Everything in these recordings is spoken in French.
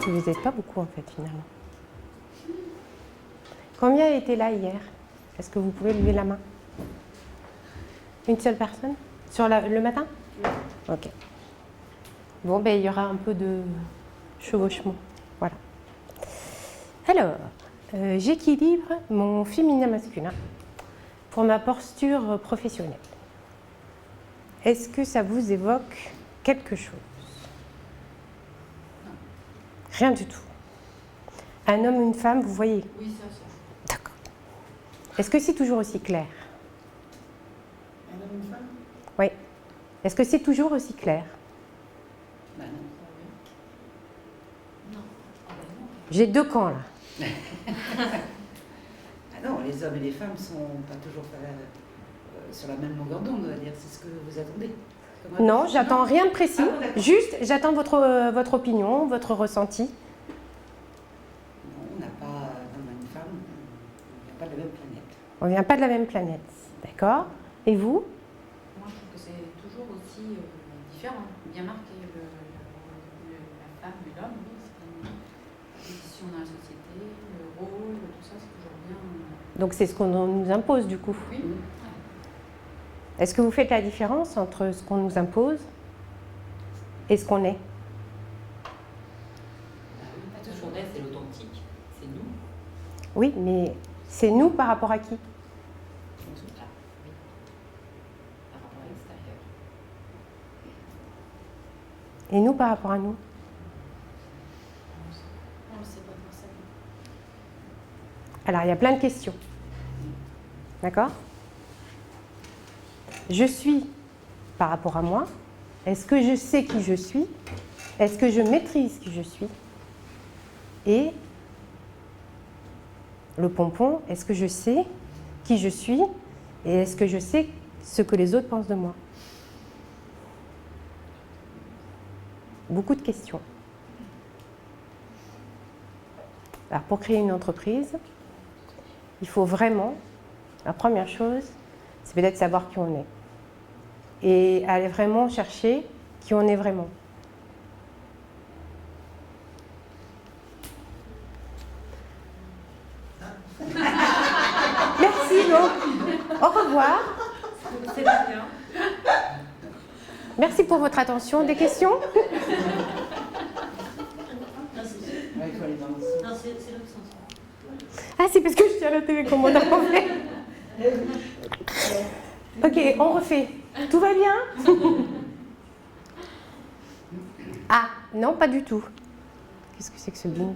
que vous n'êtes pas beaucoup en fait finalement. Combien étaient là hier? Est-ce que vous pouvez lever la main? Une seule personne? Sur le matin? Ok. Bon, ben il y aura un peu de chevauchement. Voilà. Alors, j'équilibre mon féminin masculin pour ma posture professionnelle. Est-ce que ça vous évoque quelque chose? Rien du tout. Un homme, une femme, vous voyez? Oui, ça. D'accord. Est-ce que c'est toujours aussi clair? Un homme, une femme? Oui. Est-ce que c'est toujours aussi clair? Ben non. Non. J'ai deux camps là. Ah non, les hommes et les femmes sont pas toujours sur la même longueur d'onde, on va dire. C'est ce que vous attendez. Non, j'attends rien de précis. Ah bon, d'accord. Juste, j'attends votre opinion, votre ressenti. Non, on n'a pas d'homme et une femme, on n'a pas de la même planète. On ne vient pas de la même planète. D'accord. Et vous? Moi, je trouve que c'est toujours aussi différent, bien marqué. La femme et l'homme, oui, c'est la position dans la société, le rôle, tout ça, c'est toujours bien. Donc c'est ce qu'on nous impose du coup. Oui. Est-ce que vous faites la différence entre ce qu'on nous impose et ce qu'on est? Ce qu'on est, c'est l'authentique, c'est nous. Oui, mais c'est nous par rapport à qui? Ah, oui. Par rapport à l'extérieur. Et nous par rapport à nous? On ne sait pas forcément. Alors il y a plein de questions. D'accord? Je suis par rapport à moi. Est-ce que je sais qui je suis? Est-ce que je maîtrise qui je suis? Et le pompon, est-ce que je sais qui je suis? Et est-ce que je sais ce que les autres pensent de moi? Beaucoup de questions. Alors pour créer une entreprise, il faut vraiment, la première chose, c'est peut-être savoir qui on est. Et aller vraiment chercher qui on est vraiment. Merci donc. Au revoir. C'est bien. Merci pour votre attention. Des questions? Ouais, il faut aller dans le sens. Non, c'est l'autre sens. Ah, c'est parce que je tiens la télécommande en fait. Ok, on refait. Tout va bien? Ah, non, pas du tout. Qu'est-ce que c'est que ce beans?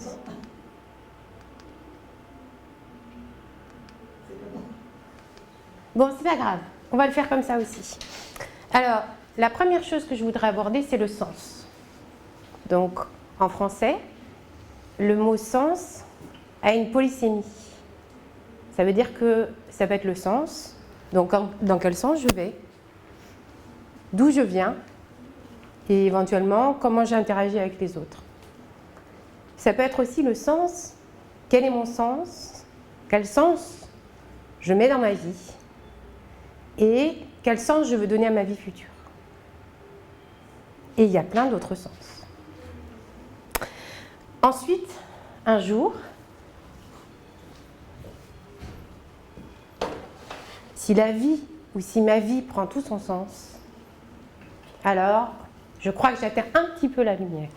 Bon, c'est pas grave. On va le faire comme ça aussi. Alors, la première chose que je voudrais aborder, c'est le sens. Donc, en français, le mot sens a une polysémie. Ça veut dire que ça peut être le sens. Donc, dans quel sens je vais? D'où je viens? Et éventuellement, comment j'interagis avec les autres. Ça peut être aussi le sens. Quel est mon sens? Quel sens je mets dans ma vie? Et quel sens je veux donner à ma vie future? Et il y a plein d'autres sens. Ensuite, un jour, si la vie ou si ma vie prend tout son sens, alors je crois que j'atteins un petit peu la lumière.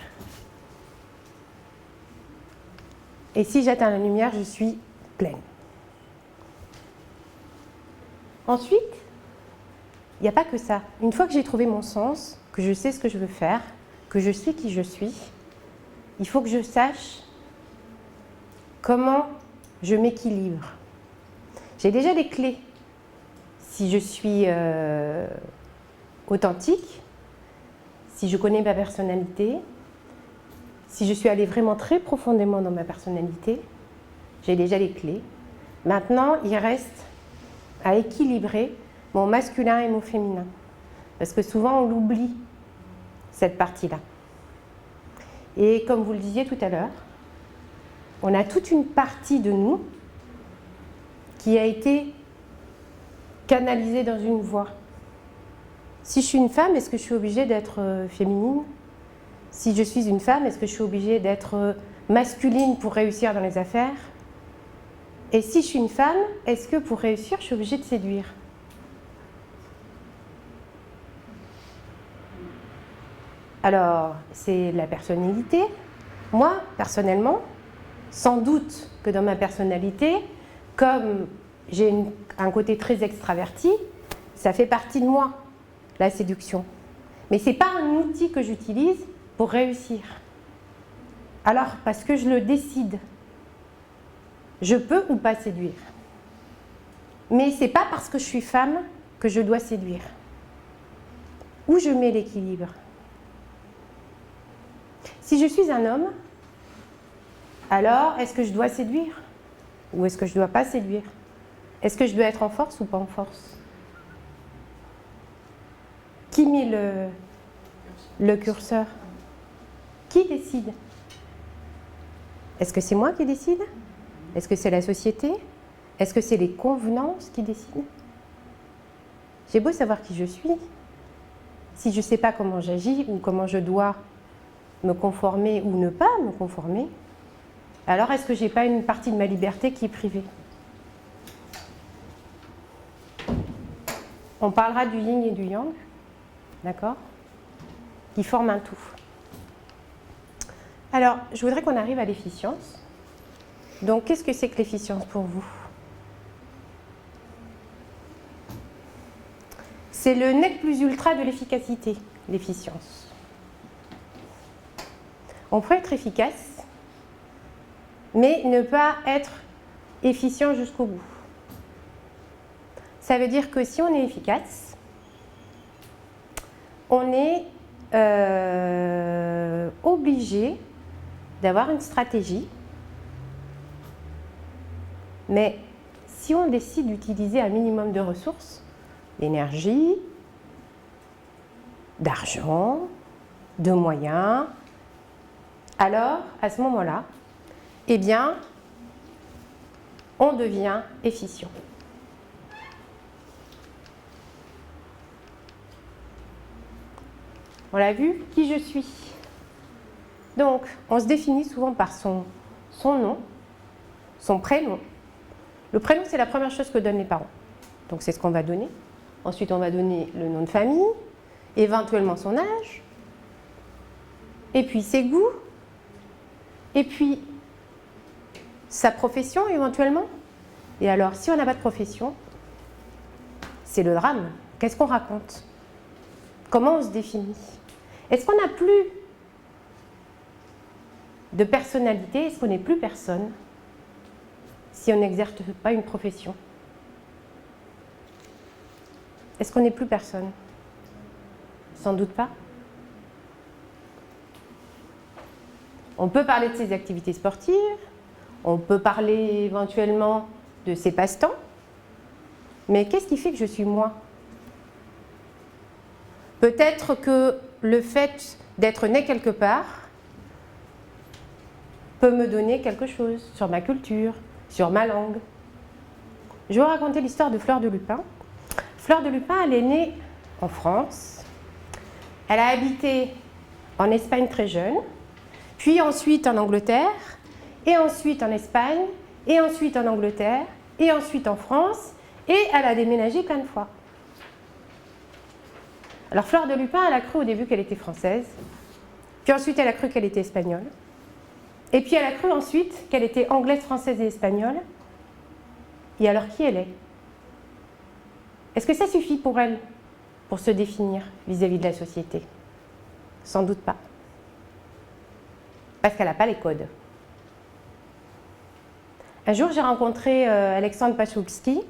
Et si j'atteins la lumière, je suis pleine. Ensuite, il n'y a pas que ça. Une fois que j'ai trouvé mon sens, que je sais ce que je veux faire, que je sais qui je suis, il faut que je sache comment je m'équilibre. J'ai déjà des clés. Si je suis authentique, si je connais ma personnalité, si je suis allée vraiment très profondément dans ma personnalité, j'ai déjà les clés. Maintenant, il reste à équilibrer mon masculin et mon féminin. Parce que souvent, on l'oublie, cette partie-là. Et comme vous le disiez tout à l'heure, on a toute une partie de nous qui a été canalisée dans une voie. Si je suis une femme, est-ce que je suis obligée d'être féminine? Si je suis une femme, est-ce que je suis obligée d'être masculine pour réussir dans les affaires? Et si je suis une femme, est-ce que pour réussir, je suis obligée de séduire? Alors, c'est la personnalité. Moi, personnellement, sans doute que dans ma personnalité, comme j'ai un côté très extraverti, ça fait partie de moi, la séduction. Mais ce n'est pas un outil que j'utilise pour réussir. Alors, parce que je le décide. Je peux ou pas séduire. Mais ce n'est pas parce que je suis femme que je dois séduire. Où je mets l'équilibre? Si je suis un homme, alors est-ce que je dois séduire? Ou est-ce que je ne dois pas séduire? Est-ce que je dois être en force ou pas en force? Qui met le curseur? Qui décide? Est-ce que c'est moi qui décide? Est-ce que c'est la société? Est-ce que c'est les convenances qui décident? J'ai beau savoir qui je suis, si je ne sais pas comment j'agis ou comment je dois me conformer ou ne pas me conformer, alors est-ce que je n'ai pas une partie de ma liberté qui est privée? On parlera du yin et du yang, d'accord? Qui forment un tout. Alors, je voudrais qu'on arrive à l'efficience. Donc, qu'est-ce que c'est que l'efficience pour vous? C'est le nec plus ultra de l'efficacité, l'efficience. On peut être efficace, mais ne pas être efficient jusqu'au bout. Ça veut dire que si on est efficace, on est obligé d'avoir une stratégie. Mais si on décide d'utiliser un minimum de ressources, d'énergie, d'argent, de moyens, alors à ce moment-là, eh bien, on devient efficient. On l'a vu, qui je suis. Donc, on se définit souvent par son nom, son prénom. Le prénom, c'est la première chose que donnent les parents. Donc, c'est ce qu'on va donner. Ensuite, on va donner le nom de famille, éventuellement son âge, et puis ses goûts, et puis sa profession éventuellement. Et alors, si on n'a pas de profession, c'est le drame. Qu'est-ce qu'on raconte? Comment on se définit? Est-ce qu'on n'a plus de personnalité? Est-ce qu'on n'est plus personne si on n'exerce pas une profession? Est-ce qu'on n'est plus personne? Sans doute pas. On peut parler de ses activités sportives, on peut parler éventuellement de ses passe-temps, mais qu'est-ce qui fait que je suis moi? Peut-être que le fait d'être né quelque part peut me donner quelque chose sur ma culture, sur ma langue. Je vais vous raconter l'histoire de Fleur de Lupin. Fleur de Lupin, elle est née en France. Elle a habité en Espagne très jeune, puis ensuite en Angleterre, et ensuite en Espagne, et ensuite en Angleterre, et ensuite en France, et elle a déménagé plein de fois. Alors Fleur de Lupin, elle a cru au début qu'elle était française, puis ensuite elle a cru qu'elle était espagnole, et puis elle a cru ensuite qu'elle était anglaise, française et espagnole. Et alors qui elle est? Est-ce que ça suffit pour elle pour se définir vis-à-vis de la société? Sans doute pas. Parce qu'elle n'a pas les codes. Un jour, j'ai rencontré Alexandre Pachowski,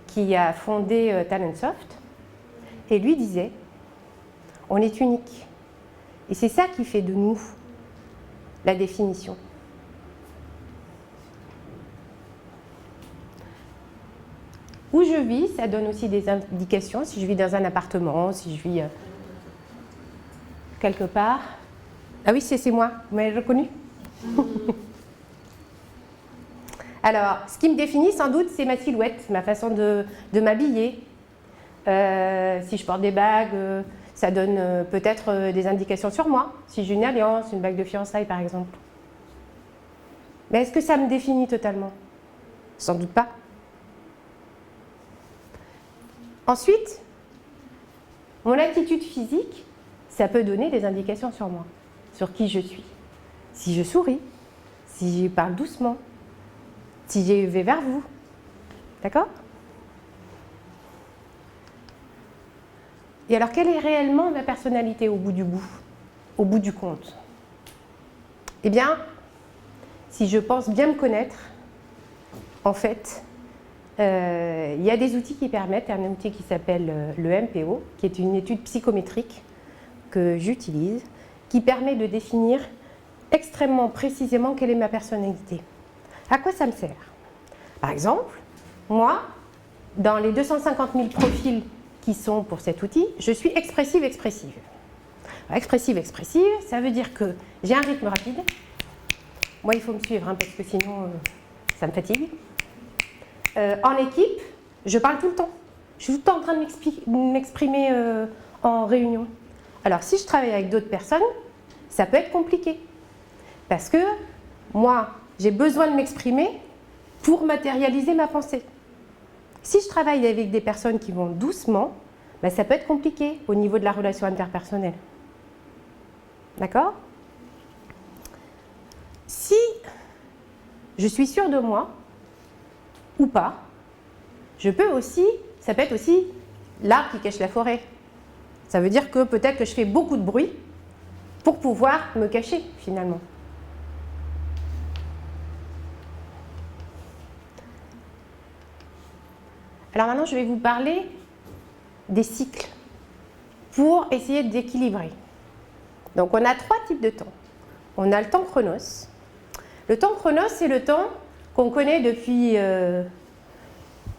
qui a fondé Talentsoft, et lui disait: on est unique. Et c'est ça qui fait de nous la définition. Où je vis, ça donne aussi des indications. Si je vis dans un appartement, si je vis quelque part. Ah oui, c'est moi, vous m'avez reconnu? Alors, ce qui me définit sans doute, c'est ma silhouette, ma façon de m'habiller. Si je porte des bagues, Ça donne peut-être des indications sur moi, si j'ai une alliance, une bague de fiançailles par exemple. Mais est-ce que ça me définit totalement? Sans doute pas. Ensuite, mon attitude physique, ça peut donner des indications sur moi, sur qui je suis. Si je souris, si je parle doucement, si je vais vers vous. D'accord? Et alors, quelle est réellement ma personnalité au bout du compte? Eh bien, si je pense bien me connaître, en fait, il y a des outils qui permettent, un outil qui s'appelle le MPO, qui est une étude psychométrique que j'utilise, qui permet de définir extrêmement précisément quelle est ma personnalité. À quoi ça me sert? Par exemple, moi, dans les 250 000 profils qui sont pour cet outil, je suis expressive-expressive. Expressive-expressive, ça veut dire que j'ai un rythme rapide. Moi, il faut me suivre, hein, parce que sinon, ça me fatigue. En équipe, je parle tout le temps. Je suis tout le temps en train de m'exprimer en réunion. Alors, si je travaille avec d'autres personnes, ça peut être compliqué. Parce que moi, j'ai besoin de m'exprimer pour matérialiser ma pensée. Si je travaille avec des personnes qui vont doucement, ben, ça peut être compliqué au niveau de la relation interpersonnelle. D'accord? Si je suis sûre de moi, ou pas, ça peut être aussi l'arbre qui cache la forêt. Ça veut dire que peut-être que je fais beaucoup de bruit pour pouvoir me cacher finalement. Alors maintenant, je vais vous parler des cycles pour essayer d'équilibrer. Donc on a 3 types de temps. On a le temps chronos. Le temps chronos, c'est le temps qu'on connaît depuis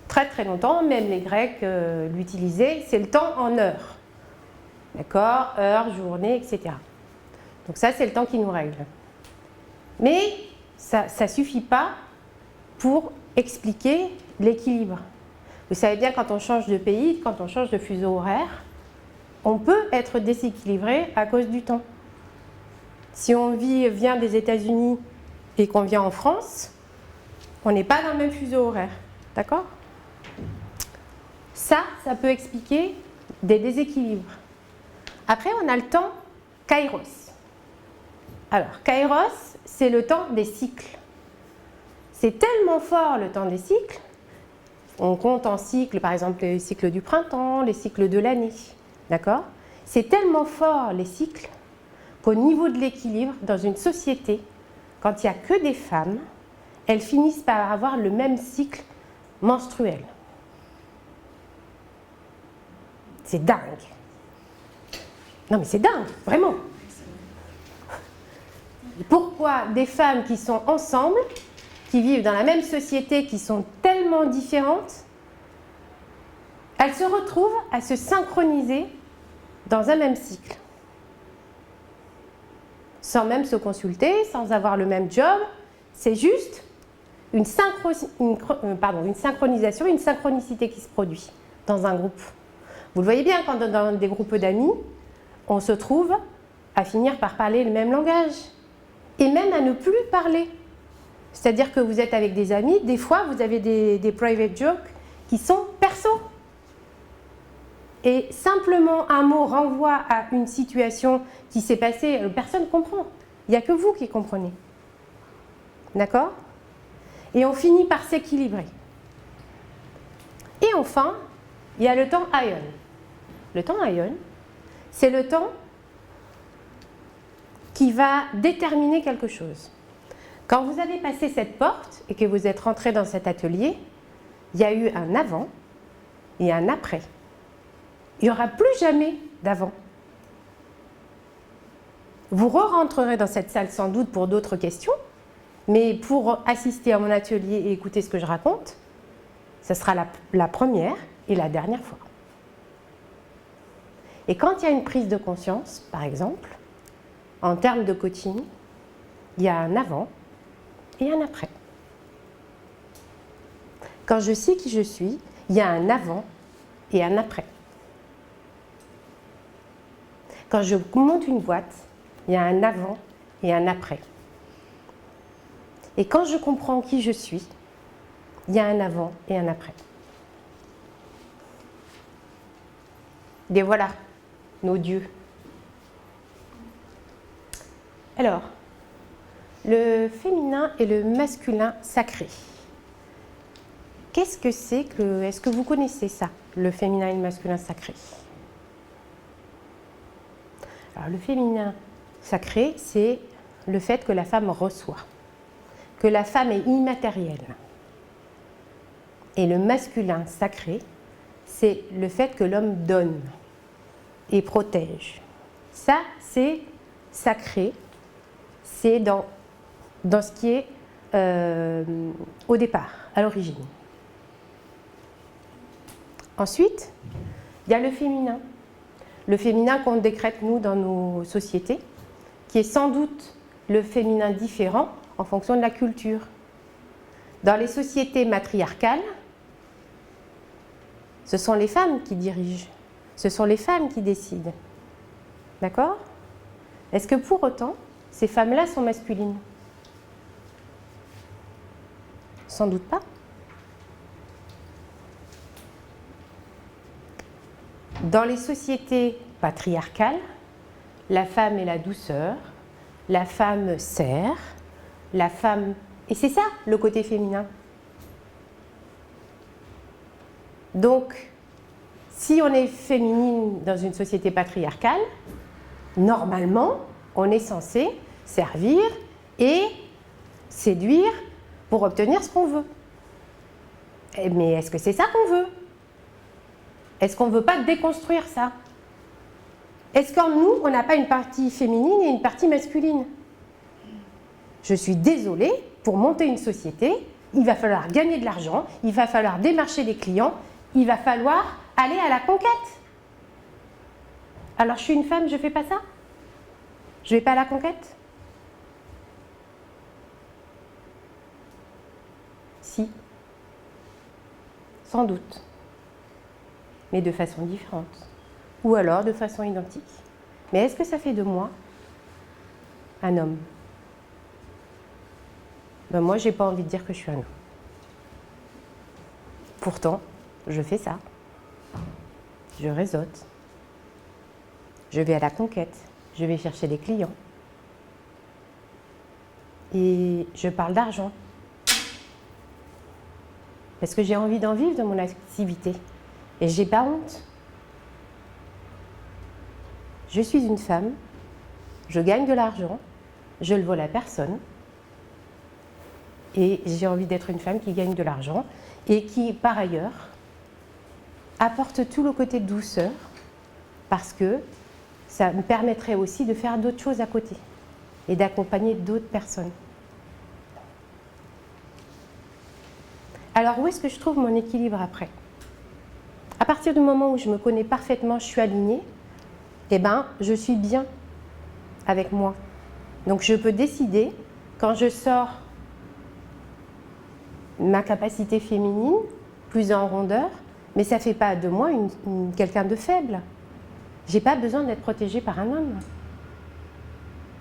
très très longtemps, même les Grecs l'utilisaient, c'est le temps en heures. D'accord? Heure, journée, etc. Donc ça, c'est le temps qui nous règle. Mais ça ne suffit pas pour expliquer l'équilibre. Vous savez bien, quand on change de pays, quand on change de fuseau horaire, on peut être déséquilibré à cause du temps. Si on vient des États-Unis et qu'on vient en France, on n'est pas dans le même fuseau horaire. D'accord? Ça peut expliquer des déséquilibres. Après, on a le temps kairos. Alors, kairos, c'est le temps des cycles. C'est tellement fort le temps des cycles. On compte en cycles, par exemple, les cycles du printemps, les cycles de l'année. D'accord? C'est tellement fort les cycles qu'au niveau de l'équilibre, dans une société, quand il n'y a que des femmes, elles finissent par avoir le même cycle menstruel. C'est dingue. Non mais c'est dingue, vraiment. Et pourquoi des femmes qui sont ensemble, qui vivent dans la même société, qui sont tellement différentes, elles se retrouvent à se synchroniser dans un même cycle, sans même se consulter, sans avoir le même job. C'est juste une synchronisation, une synchronicité qui se produit dans un groupe. Vous le voyez bien, quand dans des groupes d'amis, on se trouve à finir par parler le même langage et même à ne plus parler. C'est-à-dire que vous êtes avec des amis, des fois vous avez des private jokes qui sont perso. Et simplement un mot renvoie à une situation qui s'est passée, personne ne comprend. Il n'y a que vous qui comprenez. D'accord? Et on finit par s'équilibrer. Et enfin, il y a le temps ion. Le temps ion, c'est le temps qui va déterminer quelque chose. Quand vous avez passé cette porte et que vous êtes rentré dans cet atelier, il y a eu un avant et un après. Il n'y aura plus jamais d'avant. Vous re-rentrerez dans cette salle sans doute pour d'autres questions, mais pour assister à mon atelier et écouter ce que je raconte, ce sera la première et la dernière fois. Et quand il y a une prise de conscience, par exemple, en termes de coaching, il y a un avant et un après. Quand je sais qui je suis, il y a un avant et un après. Quand je monte une boîte, il y a un avant et un après. Et quand je comprends qui je suis, il y a un avant et un après. Et voilà, nos dieux. Alors, le féminin et le masculin sacré. Qu'est-ce que c'est que... Est-ce que vous connaissez ça, le féminin et le masculin sacré? Alors, le féminin sacré, c'est le fait que la femme reçoit, que la femme est immatérielle. Et le masculin sacré, c'est le fait que l'homme donne et protège. Ça, c'est sacré, c'est dans ce qui est au départ, à l'origine. Ensuite, il y a le féminin. Le féminin qu'on décrète, nous, dans nos sociétés, qui est sans doute le féminin différent en fonction de la culture. Dans les sociétés matriarcales, ce sont les femmes qui dirigent, ce sont les femmes qui décident. D'accord? Est-ce que pour autant, ces femmes-là sont masculines? Sans doute pas. Dans les sociétés patriarcales, la femme est la douceur, la femme sert, la femme... Et c'est ça, le côté féminin. Donc, si on est féminine dans une société patriarcale, normalement, on est censé servir et séduire pour obtenir ce qu'on veut. Mais est-ce que c'est ça qu'on veut? Est-ce qu'on ne veut pas déconstruire ça? Est-ce qu'en nous, on n'a pas une partie féminine et une partie masculine? Je suis désolée, pour monter une société, il va falloir gagner de l'argent, il va falloir démarcher des clients, il va falloir aller à la conquête. Alors je suis une femme, je ne fais pas ça? Je ne vais pas à la conquête? Si. Sans doute. Mais de façon différente. Ou alors de façon identique. Mais est-ce que ça fait de moi un homme? Ben moi, j'ai pas envie de dire que je suis un homme. Pourtant, je fais ça. Je réseaute. Je vais à la conquête. Je vais chercher des clients. Et je parle d'argent. Parce que j'ai envie d'en vivre de mon activité. Et j'ai pas honte. Je suis une femme, je gagne de l'argent, je le vole à personne. Et j'ai envie d'être une femme qui gagne de l'argent et qui, par ailleurs, apporte tout le côté de douceur parce que ça me permettrait aussi de faire d'autres choses à côté et d'accompagner d'autres personnes. Alors, où est-ce que je trouve mon équilibre après? À partir du moment où je me connais parfaitement, je suis alignée, eh ben, je suis bien avec moi. Donc, je peux décider, quand je sors ma capacité féminine, plus en rondeur, mais ça ne fait pas de moi quelqu'un de faible. Je n'ai pas besoin d'être protégée par un homme.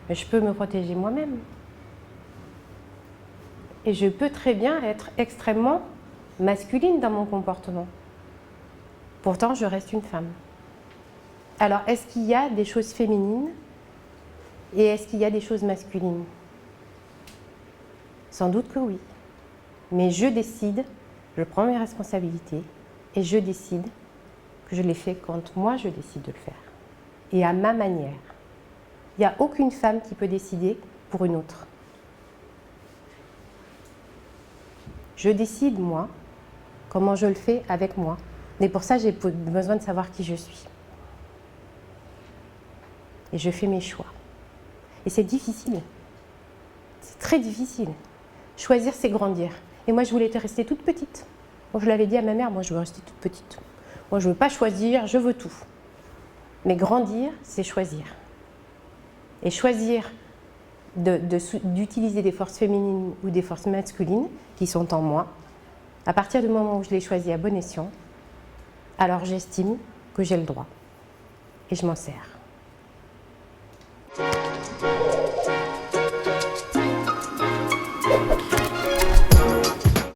Mais je peux me protéger moi-même. Et je peux très bien être extrêmement masculine dans mon comportement. Pourtant, je reste une femme. Alors, est-ce qu'il y a des choses féminines et est-ce qu'il y a des choses masculines? Sans doute que oui. Mais je décide, je prends mes responsabilités et je décide que je les fais quand moi je décide de le faire. Et à ma manière. Il n'y a aucune femme qui peut décider pour une autre. Je décide, moi, comment je le fais avec moi. Mais pour ça, j'ai besoin de savoir qui je suis. Et je fais mes choix. Et c'est difficile. C'est très difficile. Choisir, c'est grandir. Et moi, je voulais rester toute petite. Moi, je l'avais dit à ma mère, moi, je veux rester toute petite. Moi, je ne veux pas choisir, je veux tout. Mais grandir, c'est choisir. Et choisir d'utiliser des forces féminines ou des forces masculines qui sont en moi, à partir du moment où je les choisis à bon escient, alors j'estime que j'ai le droit. Et je m'en sers. Merci.